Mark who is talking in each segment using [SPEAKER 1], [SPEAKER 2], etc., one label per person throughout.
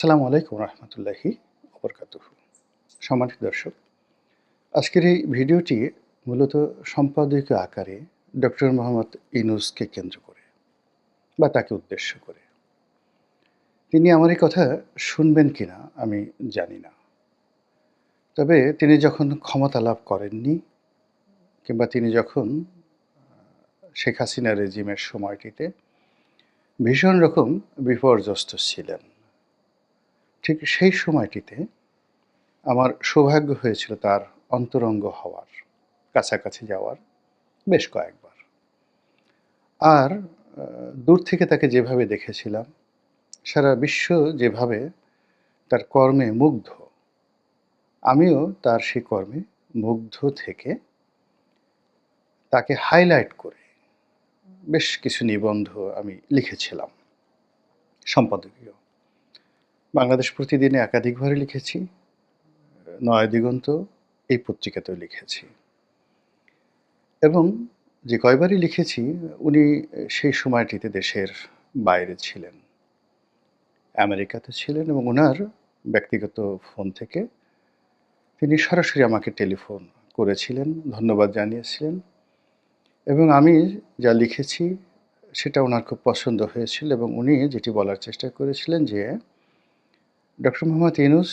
[SPEAKER 1] আসসালামু আলাইকুম রহমতুল্লাহি ওবরকাতুহু। সম্মানিত দর্শক, আজকের এই ভিডিওটি মূলত সম্পাদকীয় আকারে ডক্টর মোহাম্মদ ইউনূসকে কেন্দ্র করে বা তাকে উদ্দেশ্য করে। তিনি আমার এই কথা শুনবেন কিনা আমি জানি না। তবে তিনি যখন ক্ষমতা লাভ করেননি কিংবা তিনি যখন শেখ হাসিনা রেজিমের সময়টিতে ভীষণ রকম বিপর্যস্ত ছিলেন, ঠিক সেই সময়টিতে আমার সৌভাগ্য হয়েছিল তার অন্তরঙ্গ হওয়ার, কাছাকাছি যাওয়ার বেশ কয়েকবার। আর দূর থেকে তাকে যেভাবে দেখেছিলাম, সারা বিশ্ব যেভাবে তার কর্মে মুগ্ধ, আমিও তার সেই কর্মে মুগ্ধ থেকে তাকে হাইলাইট করে বেশ কিছু নিবন্ধ আমি লিখেছিলাম সম্পাদকীয়। বাংলাদেশ প্রতিদিনে একাধিকবারই লিখেছি, নয়াদিগন্ত এই পত্রিকাতেও লিখেছি। এবং যে কয়বারই লিখেছি উনি সেই সময়টিতে দেশের বাইরে ছিলেন, আমেরিকাতে ছিলেন এবং উনার ব্যক্তিগত ফোন থেকে তিনি সরাসরি আমাকে টেলিফোন করেছিলেন, ধন্যবাদ জানিয়েছিলেন এবং আমি যা লিখেছি সেটা উনার খুব পছন্দ হয়েছিল এবং উনি যেটি বলার চেষ্টা করেছিলেন যে ডক্টর মোহাম্মদ ইউনূস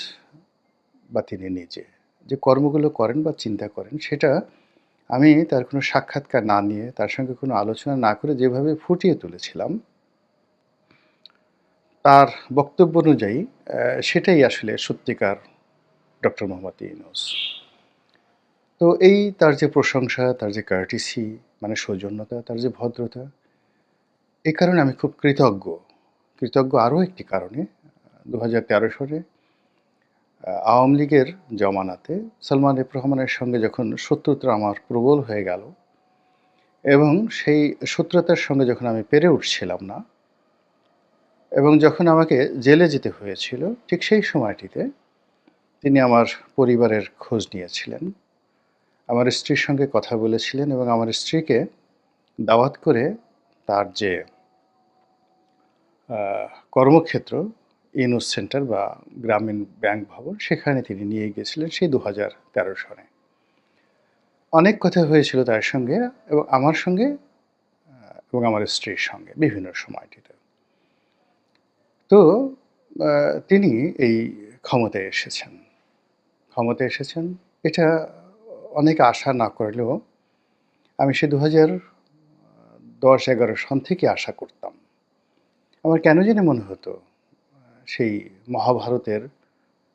[SPEAKER 1] বা তিনি নিজে যে কর্মগুলো করেন বা চিন্তা করেন সেটা আমি তার কোনো সাক্ষাৎকার না নিয়ে, তার সঙ্গে কোনো আলোচনা না করে যেভাবে ফুটিয়ে তুলেছিলাম, তার বক্তব্য অনুযায়ী সেটাই আসলে সত্যিকার ডক্টর মোহাম্মদ ইউনূস। তো এই তার যে প্রশংসা, তার যে কার্টিসি মানে সৌজন্যতা, তার যে ভদ্রতা, এই কারণে আমি খুব কৃতজ্ঞ। কৃতজ্ঞ আরও একটি কারণে ২০১৩ সালে আওয়ামী লীগের জমানাতে সালমান এফ রহমানের সঙ্গে যখন শত্রুতা আমার প্রবল হয়ে গেল এবং সেই শত্রুতার সঙ্গে যখন আমি পেরে উঠছিলাম না এবং যখন আমাকে জেলে যেতে হয়েছিল, ঠিক সেই সময়টিতে তিনি আমার পরিবারের খোঁজ নিয়েছিলেন। আমার স্ত্রীর সঙ্গে কথা বলেছিলেন এবং আমার স্ত্রীকে দাওয়াত করে তার যে কর্মক্ষেত্র ইউনূস সেন্টার বা গ্রামীণ ব্যাংক ভবন, সেখানে তিনি নিয়ে গিয়েছিলেন সেই ২০১৩ সনে। অনেক কথা হয়েছিল তার সঙ্গে এবং আমার সঙ্গে এবং আমার স্ত্রীর সঙ্গে বিভিন্ন সময়টিতে। তো তিনি এই ক্ষমতায় এসেছেন। ক্ষমতায় এসেছেন এটা অনেকে আশা না করলেও আমি সে ২০১০-১১ সন থেকে আশা করতাম। আমার কেন জানি মনে হতো সেই মহাভারতের,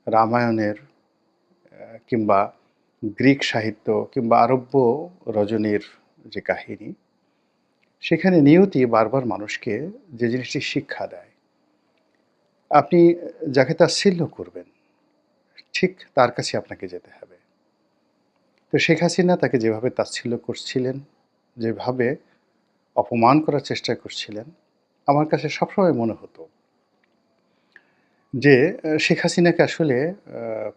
[SPEAKER 1] রামায়ণের কিংবা গ্রিক সাহিত্য কিংবা আরব্য রজনীর যে কাহিনী, সেখানে নিয়তি বারবার মানুষকে যে জিনিসটি শিক্ষা দেয়, আপনি যাকে তাচ্ছিল্য করবেন ঠিক তার কাছে আপনাকে যেতে হবে। তো শেখ হাসিনা তাকে যেভাবে তাচ্ছিল্য করছিলেন, যেভাবে অপমান করার চেষ্টা করছিলেন, আমার কাছে সবসময় মনে হতো যে শেখ হাসিনাকে আসলে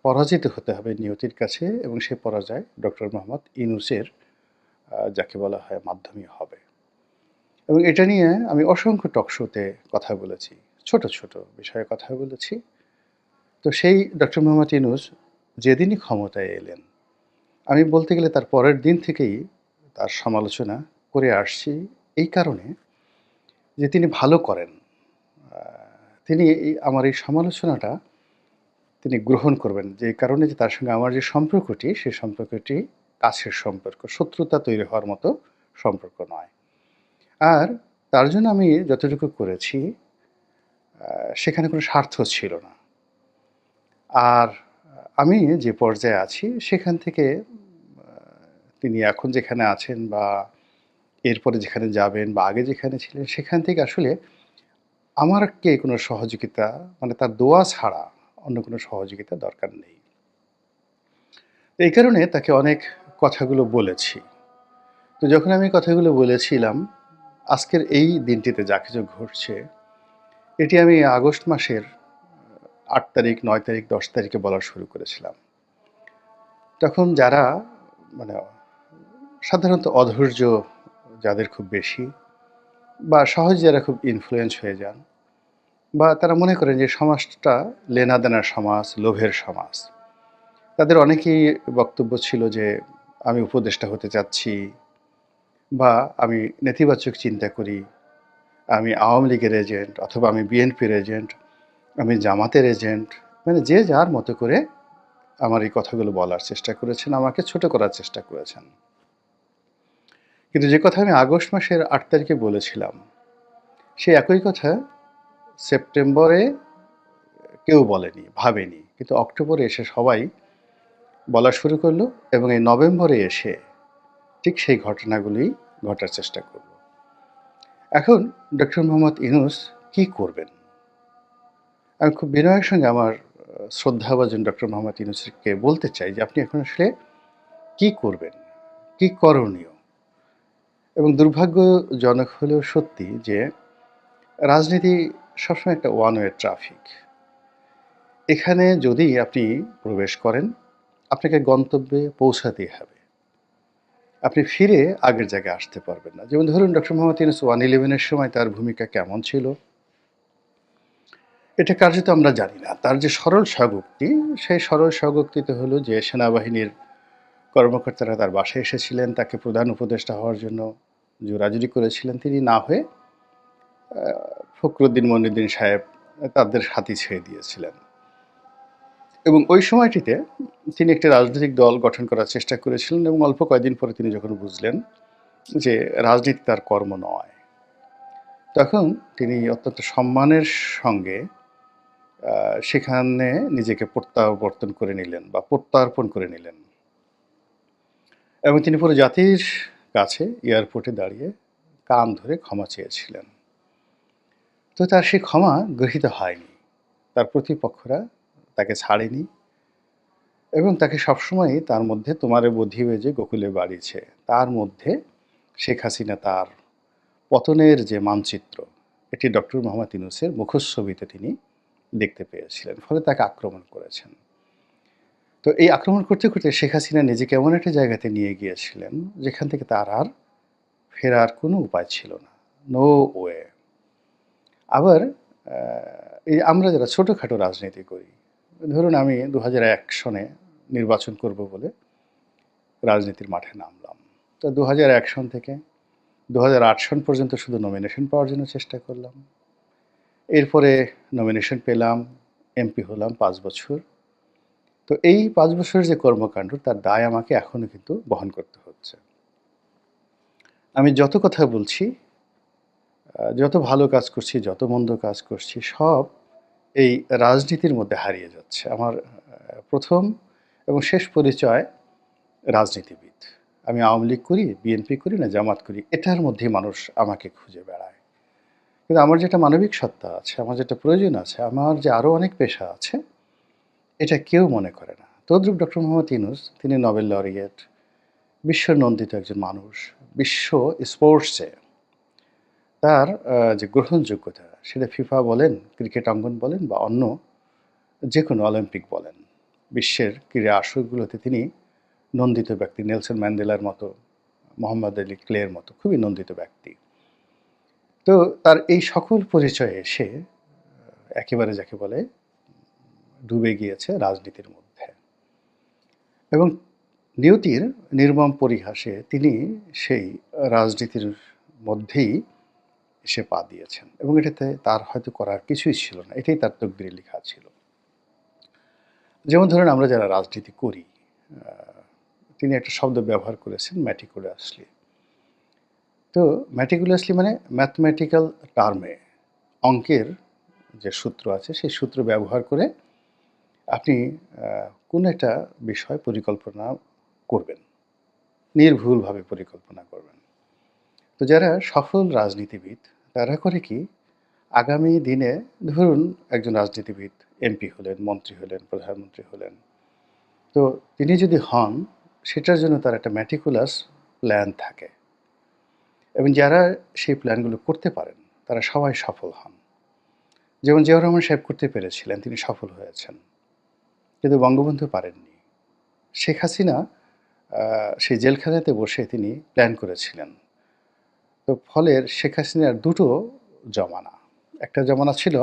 [SPEAKER 1] পরাজিত হতে হবে নিয়তির কাছে এবং সে পরাজয় ডক্টর মোহাম্মদ ইউনূসের যাকে বলা হয় মাধ্যমেই হবে। এবং এটা নিয়ে আমি অসংখ্য টক শোতে কথা বলেছি, ছোট, ছোট বিষয়ে কথা বলেছি। তো সেই ডক্টর মোহাম্মদ ইউনূস যেদিনই ক্ষমতায় এলেন, আমি বলতে গেলে তার পরের দিন থেকেই তার সমালোচনা করে আসছি এই কারণে যে তিনি ভালো করেন। আ তিনি আমার এই সমালোচনাটা তিনি গ্রহণ করবেন। যে কারণে যে তার সঙ্গে আমার যে সম্পর্কটি, সেই সম্পর্কটি কাছের সম্পর্ক। শত্রুতা তৈরি হওয়ার মতো সম্পর্ক নয়। আর তার জন্য আমি যতটুকু করেছি সেখানে কোনো স্বার্থ ছিল না। আর আমি যে পর্যায়ে আছি সেখান থেকে আ তিনি এখন যেখানে আছেন বা এরপরে যেখানে যাবেন বা আগে যেখানে ছিলেন সেখান থেকে আসলে আমারকে কোনো সহযোগিতা মানে তার দোয়া ছাড়া অন্য কোনো সহযোগিতা দরকার নেই। এই কারণে তাকে অনেক কথাগুলো বলেছি। তো যখন আমি কথাগুলো বলেছিলাম, আজকের এই দিনটিতে যা কিছু ঘটছে, এটি আমি আগস্ট মাসের ৮ তারিখ, ৯ তারিখ, ১০ তারিখে বলা শুরু করেছিলাম। তখন যারা মানে সাধারণত অধৈর্য যাদের খুব বেশি বা সহজে যারা খুব ইনফ্লুয়েন্স হয়ে যান বা তারা মনে করেন যে সমাজটা লেনাদেনার সমাজ, লোভের সমাজ। তাদের অনেকেই বক্তব্য ছিল যে আমি উপদেষ্টা হতে চাচ্ছি বা আমি নেতিবাচক চিন্তা করি, আমি আওয়ামী লীগের এজেন্ট অথবা আমি বিএনপির এজেন্ট, আমি জামাতের এজেন্ট। মানে যে যার মতো করে আমার এই কথাগুলো বলার চেষ্টা করেছেন, আমাকে ছোট করার চেষ্টা করেছেন। কিন্তু যে কথা আমি আগস্ট মাসের ৮ তারিখে বলেছিলাম, সেই একই কথা সেপ্টেম্বরে কেউ বলেনি, ভাবেনি। কিন্তু অক্টোবরে এসে সবাই বলা শুরু করলো এবং এই নভেম্বরে এসে ঠিক সেই ঘটনাগুলি ঘটার চেষ্টা করল। এখন ডক্টর মোহাম্মদ ইউনূস কি করবেন? আমি খুব বিনয়ের সঙ্গে আমার শ্রদ্ধাভাজন ডক্টর মোহাম্মদ ইউনূসকে বলতে চাই যে আপনি এখন আসলে কি করবেন? কি করণীয়? এবং দুর্ভাগ্যজনক হলেও সত্যি যে রাজনীতি সবসময় একটা ওয়ান ওয়ে ট্রাফিক। এখানে যদি আপনি প্রবেশ করেন, আপনাকে গন্তব্যে পৌঁছাতেই হবে। আপনি ফিরে আগের জায়গায় আসতে পারবেন না। যেমন ধরুন ডক্টর মোহাম্মদ ইউনূস 111 এর সময় তার ভূমিকা কেমন ছিল? এটা কার্যত আমরা জানি না। তার যে সরল স্বগোক্তি, সেই সরল স্বগোক্তিতে হলো যে সেনাবাহিনীর কর্মকর্তারা তার বাসায় এসেছিলেন, তাকে প্রধান উপদেষ্টা হওয়ার জন্য জোরাজুরি করেছিলেন। তিনি না হয়ে ফখরুদ্দিন মনিরুদ্দিন সাহেব তাদের হাতই ছেড়ে দিয়েছিলেন। এবং ওই সময়টিতে তিনি একটি রাজনৈতিক দল গঠন করার চেষ্টা করেছিলেন এবং অল্প কয়েকদিন পরে তিনি যখন বুঝলেন যে রাজনীতি তার কর্ম নয়, তখন তিনি অত্যন্ত সম্মানের সঙ্গে সেখানে নিজেকে প্রত্যাবর্তন করে নিলেন বা প্রত্যার্পণ করে নিলেন এবং তিনি পুরো জাতির কাছে এয়ারপোর্টে দাঁড়িয়ে কান ধরে ক্ষমা চেয়েছিলেন। তো তার সেই ক্ষমা গৃহীত হয়নি। তার প্রতিপক্ষরা তাকে ছাড়েনি এবং তাকে সবসময়ই তার মধ্যে তোমারে বধিবে যে গোকুলে বাড়িছে, তার মধ্যে শেখ হাসিনা তার পতনের যে মানচিত্র, এটি ডক্টর মোহাম্মদ ইউনূসের মুখচ্ছবিতে তিনি দেখতে পেয়েছিলেন। ফলে তাকে আক্রমণ করেছেন। তো এই আক্রমণ করতে, করতে শেখ হাসিনা নিজেকে এমন একটা জায়গাতে নিয়ে গিয়েছিলেন, যেখান থেকে তার আর ফেরার কোনো উপায় ছিল না। No way. আবার আ এই আমরা যারা ছোটখাটো রাজনীতি করি, ধরুন আমি ২০০১ সনে নির্বাচন করব বলে রাজনীতির মাঠে নামলাম। তো ২০০১ সন থেকে ২০০৮ সন পর্যন্ত শুধু নমিনেশন পাওয়ার জন্য চেষ্টা করলাম। এরপরে নমিনেশন পেলাম, এমপি হলাম ৫ বছর। তো এই ৫ বছরের যে কর্মকাণ্ড, তার দায় আমাকে এখনো কিন্তু বহন করতে হচ্ছে। আমি যত কথা বলছি, যত ভালো কাজ করছি, যত মন্দ কাজ করছি, সব এই রাজনীতির মধ্যে হারিয়ে যাচ্ছে। আমার ১ম এবং শেষ পরিচয় রাজনীতিবিদ। আমি আওয়ামী লীগ করি, বিএনপি করি না জামাত করি, এটার মধ্যেই মানুষ আমাকে খুঁজে বেড়ায়। কিন্তু আমার যেটা মানবিক সত্তা আছে, আমার যেটা প্রয়োজন আছে, আমার যে আরও অনেক পেশা আছে, এটা কেউ মনে করে না। তদ্রূপ ডক্টর মোহাম্মদ ইউনূস, তিনি নোবেল লরিয়েট, বিশ্বনন্দিত একজন মানুষ। বিশ্ব স্পোর্টসে তার যে গ্রহণযোগ্যতা, সেটা ফিফা বলেন, ক্রিকেট অঙ্গন বলেন বা অন্য যেকোনো অলিম্পিক বলেন, বিশ্বের ক্রীড়া আসরগুলোতে তিনি নন্দিত ব্যক্তি। নেলসন ম্যান্ডেলার মতো, মোহাম্মদ আলী ক্লের মতো খুবই নন্দিত ব্যক্তি। তো তার এই সকল পরিচয়ে সে একেবারে যাকে বলে ডুবে গিয়েছে রাজনীতির মধ্যে এবং নিয়তির নির্মম পরিহাসে তিনি সেই রাজনীতির মধ্যেই এসে পা দিয়েছেন এবং এটাতে তার হয়তো করার কিছুই ছিল না। এটাই তার তকদিরে লেখা ছিল। যেমন ধরেন আমরা যারা রাজনীতি করি, আ তিনি একটা শব্দ ব্যবহার করেছেন meticulously। তো meticulously মানে ম্যাথমেটিক্যাল টার্মে অঙ্কের যে সূত্র আছে, সেই সূত্র ব্যবহার করে আপনি আ কোনো একটা বিষয় পরিকল্পনা করবেন। নির্ভুলভাবে পরিকল্পনা করবেন। তো যারা সফল রাজনীতিবিদ, তারা করে কি? আগামী দিনে ধরুন একজন রাজনীতিবিদ এমপি হলেন, মন্ত্রী হলেন, প্রধানমন্ত্রী হলেন। তো তিনি যদি হন, সেটার জন্য তার একটা meticulous প্ল্যান থাকে এবং যারা সেই প্ল্যানগুলো করতে পারেন, তারা সবাই সফল হন। যেমন জিয়াউর রহমান সাহেব করতে পেরেছিলেন, তিনি সফল হয়েছেন। কিন্তু বঙ্গবন্ধু পারেননি। শেখ হাসিনা সেই জেলখানাতে বসে তিনি প্ল্যান করেছিলেন। তো ফলে শেখ হাসিনার দুটো জমানা। একটা জমানা ছিল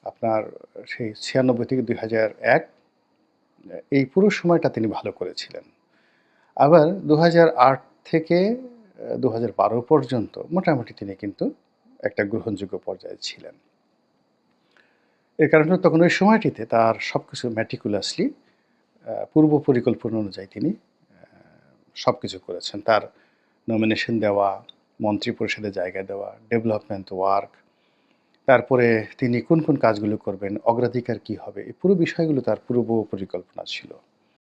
[SPEAKER 1] আপনার সেই ৯৬ থেকে ২০০১ এই পুরো সময়টা তিনি ভালো করেছিলেন। আবার ২০০৮ থেকে ২০১২ পর্যন্ত মোটামুটি তিনি কিন্তু একটা গ্রহণযোগ্য পর্যায়ে ছিলেন। এর কারণ হলো তখন ওই সময়টিতে তার সবকিছু meticulously পূর্ব পরিকল্পনা অনুযায়ী তিনি সবকিছু করেছেন। তার নমিনেশন দেওয়া, মন্ত্রিপরিষদে জায়গা দেওয়া, ডেভেলপমেন্ট ওয়ার্ক, তারপরে তিনি কোন কাজগুলো করবেন, অগ্রাধিকার কি হবে, এই পুরো বিষয়গুলো তার পূর্ব পরিকল্পনা ছিল।